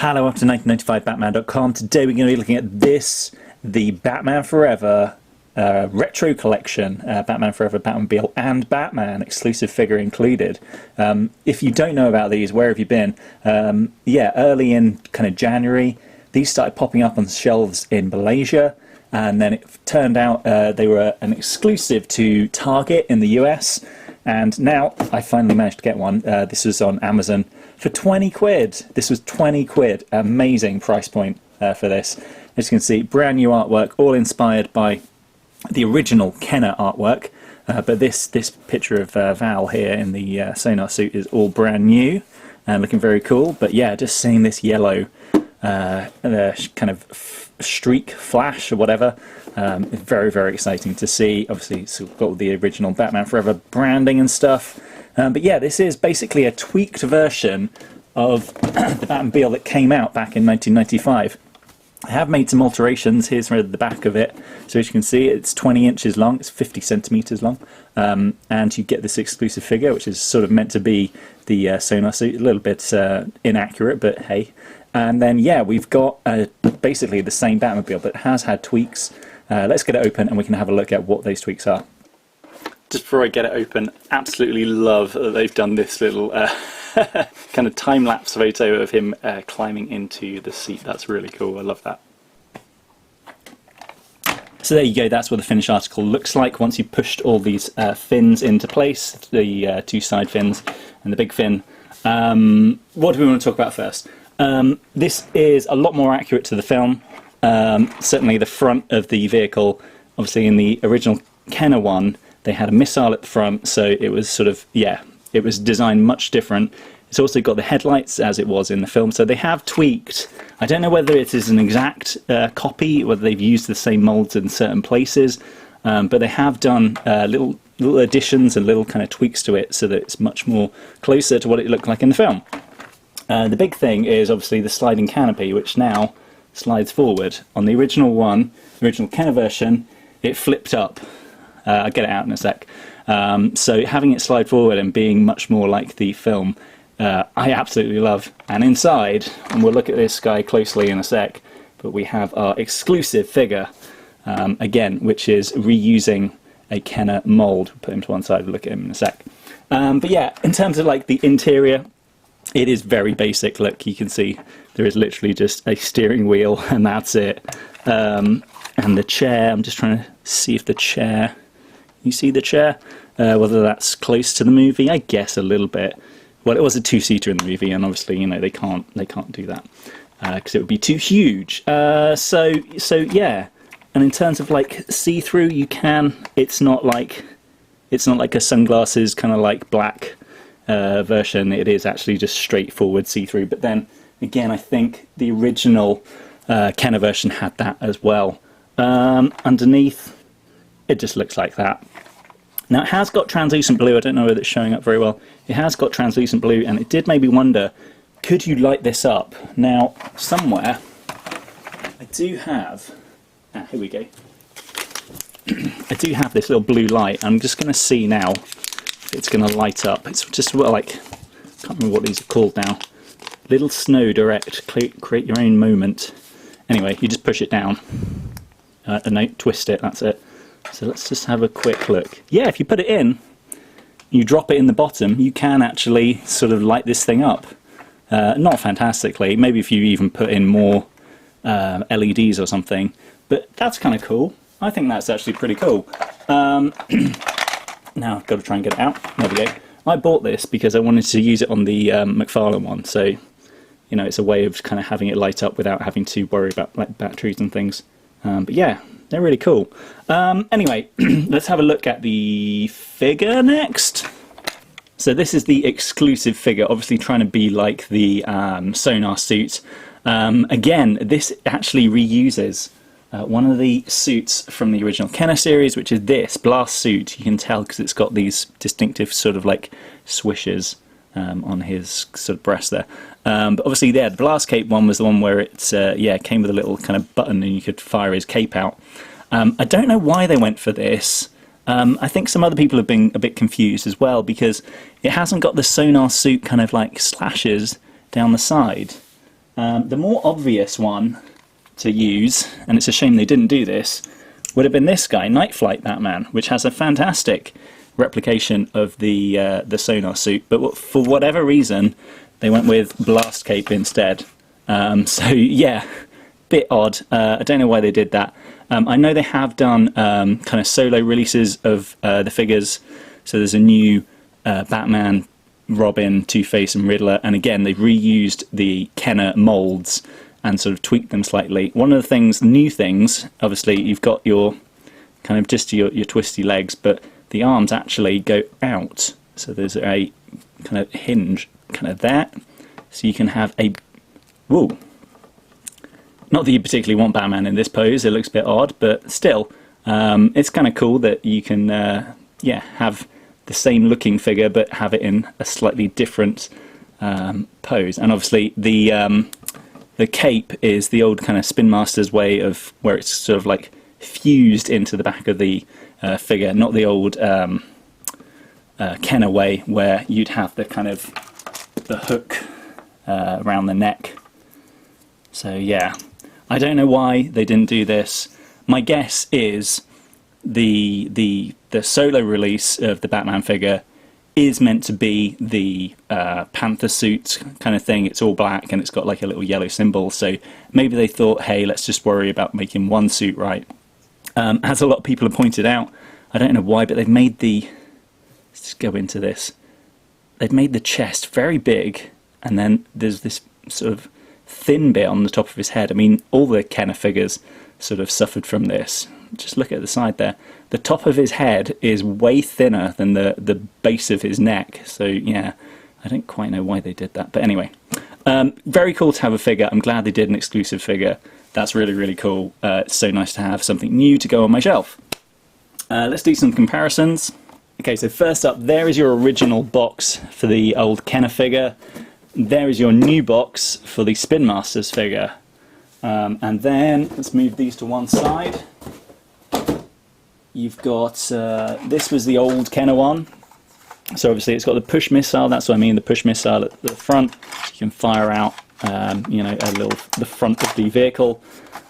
Hello, welcome to 1995batman.com. Today we're going to be looking at this, the Batman Forever retro collection, Batman Forever, Batmobile and Batman, exclusive figure included. If you don't know about these, where have you been? Yeah, early in kind of January, these started popping up on shelves in Malaysia, and then it turned out they were an exclusive to Target in the US, and now I finally managed to get one. This was on Amazon for 20 quid. This was 20 quid. Amazing price point for this. As you can see, brand new artwork, all inspired by the original Kenner artwork. But this picture of Val here in the sonar suit is all brand new and looking very cool. But yeah, just seeing this yellow kind of streak flash or whatever, it's very, very exciting to see. Obviously, it's got all the original Batman Forever branding and stuff. But yeah, this is basically a tweaked version of the Batmobile that came out back in 1995. I have made some alterations. Here's the back of it. So as you can see, it's 20 inches long, it's 50 centimeters long, and you get this exclusive figure, which is sort of meant to be the sonar suit. A little bit inaccurate, but hey. And then yeah, we've got basically the same Batmobile, but it has had tweaks. Let's get it open and we can have a look at what those tweaks are. Just before I get it open, absolutely love that they've done this little kind of time-lapse photo of him climbing into the seat. That's really cool. I love that. So there you go, that's what the finished article looks like once you pushed all these fins into place, the two side fins and the big fin. What do we want to talk about first? This is a lot more accurate to the film. Certainly the front of the vehicle, obviously in the original Kenner one, they had a missile at the front, so it was sort of, yeah, it was designed much different. It's also got the headlights as it was in the film, so they have tweaked. I don't know whether it is an exact copy, whether they've used the same molds in certain places, but they have done little additions and little kind of tweaks to it so that it's much more closer to what it looked like in the film. The big thing is obviously the sliding canopy, which now slides forward. On the original one, the original Kenner version, it flipped up. I'll get it out in a sec. So having it slide forward and being much more like the film, I absolutely love. And inside, and we'll look at this guy closely in a sec, but we have our exclusive figure, again, which is reusing a Kenner mold. Put him to one side, we'll look at him in a sec. But yeah, in terms of like the interior, it is very basic. Look, you can see there is literally just a steering wheel and that's it. And the chair, I'm just trying to see if the chair, you see the chair? Whether that's close to the movie, I guess a little bit. Well, it was a two-seater in the movie, and obviously, you know, they can't do that because it would be too huge. So yeah. And in terms of like see-through, you can. It's not like a sunglasses kind of like black version. It is actually just straightforward see-through. But then again, I think the original Kenner version had that as well. Underneath, it just looks like that. Now it has got translucent blue. I don't know whether it's showing up very well. It has got translucent blue, and it did make me wonder, could you light this up? Now, somewhere, I do have, here we go. I do have this little blue light. I'm just going to see now if it's going to light up. It's just like, I can't remember what these are called now. Little Snow Direct, create your own moment. Anyway, you just push it down. No, twist it, that's it. So let's just have a quick look. Yeah, if you put it in, you drop it in the bottom, you can actually sort of light this thing up. Not fantastically, maybe if you even put in more LEDs or something, but that's kind of cool. I think that's actually pretty cool. Now I've got to try and get it out. There we go. I bought this because I wanted to use it on the McFarlane one, so you know, it's a way of kind of having it light up without having to worry about like batteries and things. But yeah, they're really cool. Anyway, let's have a look at the figure next. So this is the exclusive figure, obviously trying to be like the sonar suit. Again, this actually reuses one of the suits from the original Kenner series, which is this Blast suit. You can tell because it's got these distinctive sort of like swishes on his sort of breast there. But obviously there, the Blast Cape one was the one where it yeah, came with a little kind of button and you could fire his cape out. I don't know why they went for this. I think some other people have been a bit confused as well because it hasn't got the sonar suit kind of like slashes down the side. The more obvious one to use, and it's a shame they didn't do this, would have been this guy, Night Flight Batman, which has a fantastic replication of the sonar suit, but for whatever reason they went with Blast Cape instead. So yeah, bit odd. I don't know why they did that. I know they have done kind of solo releases of the figures, so there's a new Batman, Robin, Two-Face and Riddler, and again they've reused the Kenner molds and sort of tweaked them slightly. One of the things, new things, obviously you've got your kind of just your twisty legs, but the arms actually go out, so there's a kind of hinge kind of there, so you can have a, whoa, not that you particularly want Batman in this pose, it looks a bit odd, but still it's kind of cool that you can yeah, have the same looking figure but have it in a slightly different pose. And obviously the cape is the old kind of Spin Master's way of where it's sort of like fused into the back of the figure, not the old Kenner way where you'd have the kind of the hook around the neck. So yeah, I don't know why they didn't do this. My guess is the solo release of the Batman figure is meant to be the Panther suit kind of thing. It's all black and it's got like a little yellow symbol, so maybe they thought, hey, let's just worry about making one suit right. As a lot of people have pointed out, I don't know why, but they've made the, let's just go into this, they've made the chest very big, and then there's this sort of thin bit on the top of his head. I mean, all the Kenner figures sort of suffered from this. Just look at the side there. The top of his head is way thinner than the base of his neck. So yeah, I don't quite know why they did that. But anyway, very cool to have a figure. I'm glad they did an exclusive figure. That's really, really cool. It's so nice to have something new to go on my shelf. Let's do some comparisons. Okay, so first up, there is your original box for the old Kenner figure. There is your new box for the Spin Masters figure. And then, let's move these to one side. You've got, this was the old Kenner one. So obviously it's got the push missile, that's what I mean, the push missile at the front. So you can fire out, you know, the front of the vehicle.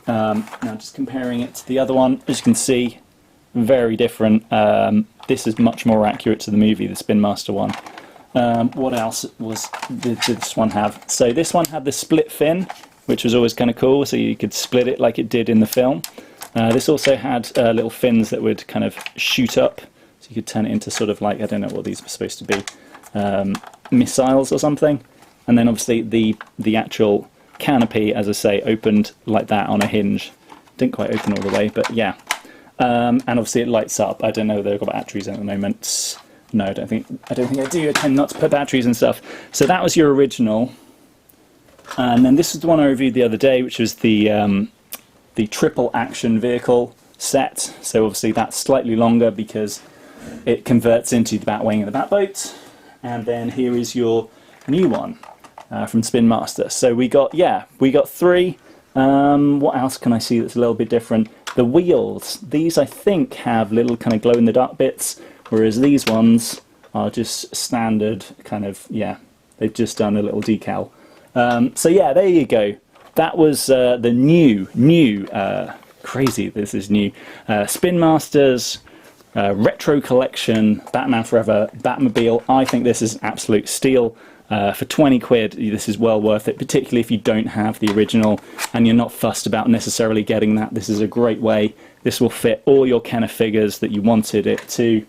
Now just comparing it to the other one, as you can see, very different. This is much more accurate to the movie, the Spin Master one. What else did this one have? So this one had the split fin, which was always kind of cool, so you could split it like it did in the film. This also had little fins that would kind of shoot up, so you could turn it into sort of like, I don't know what these were supposed to be, missiles or something. And then obviously the actual canopy, as I say, opened like that on a hinge. Didn't quite open all the way, but yeah. And obviously it lights up. I don't know if they've got batteries in at the moment. No, I don't think I do. I tend not to put batteries and stuff. So that was your original. And then this is the one I reviewed the other day, which was the triple action vehicle set. So obviously that's slightly longer because it converts into the Batwing and the Batboat. And then here is your new one from Spin Master. So we got three. What else can I see that's a little bit different? The wheels. These I think have little kind of glow in the dark bits, whereas these ones are just standard kind of, yeah, they've just done a little decal. So yeah, there you go. That was the new, crazy, this is new, Spin Masters Retro Collection Batman Forever Batmobile. I think this is absolute steal. For 20 quid, this is well worth it, particularly if you don't have the original and you're not fussed about necessarily getting that. This is a great way. This will fit all your Kenner figures that you wanted it to.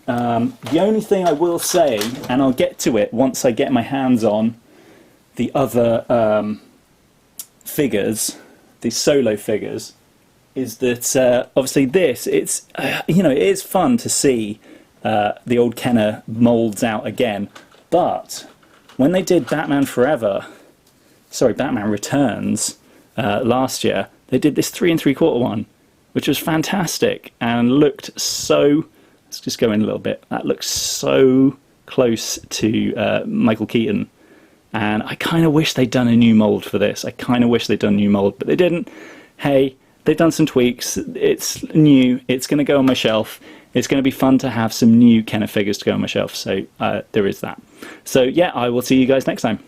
The only thing I will say, and I'll get to it once I get my hands on the other figures, the solo figures, is that obviously this, it's you know, it is fun to see the old Kenner molds out again, but when they did Batman Returns last year, they did this 3 3/4 one, which was fantastic and looked so, let's just go in a little bit, that looks so close to Michael Keaton. And I kind of wish they'd done a new mould for this. I kind of wish they'd done a new mould, but they didn't. Hey, they've done some tweaks. It's new. It's going to go on my shelf. It's going to be fun to have some new Kenner figures to go on my shelf. So there is that. So yeah, I will see you guys next time.